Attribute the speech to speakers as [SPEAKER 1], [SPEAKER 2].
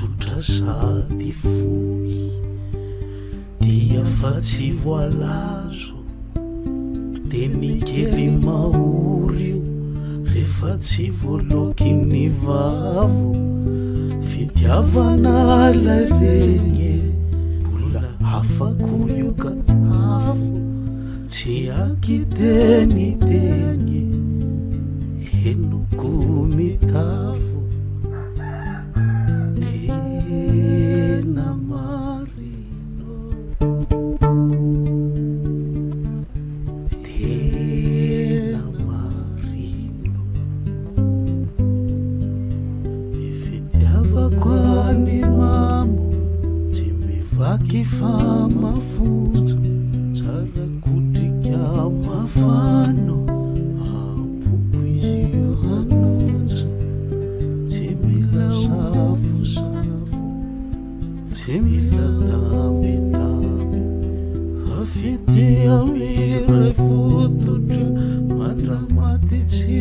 [SPEAKER 1] tsotra sady fohy dia fa tsy voalazo de ny kely maory io rehefa tsy voaloky ny vavo fitiavana lay regny mbola hafako ioka hafo tsy akiteny teny henoko mitafo tena marino tena marino mifitiavako any mamo tsy mivaky fa mafonjo tsara kodrika mafano apoko izy io hanonjo tsy mila safosafo tsy mila tambitamy fa fity amiray fototry mandramaty tsy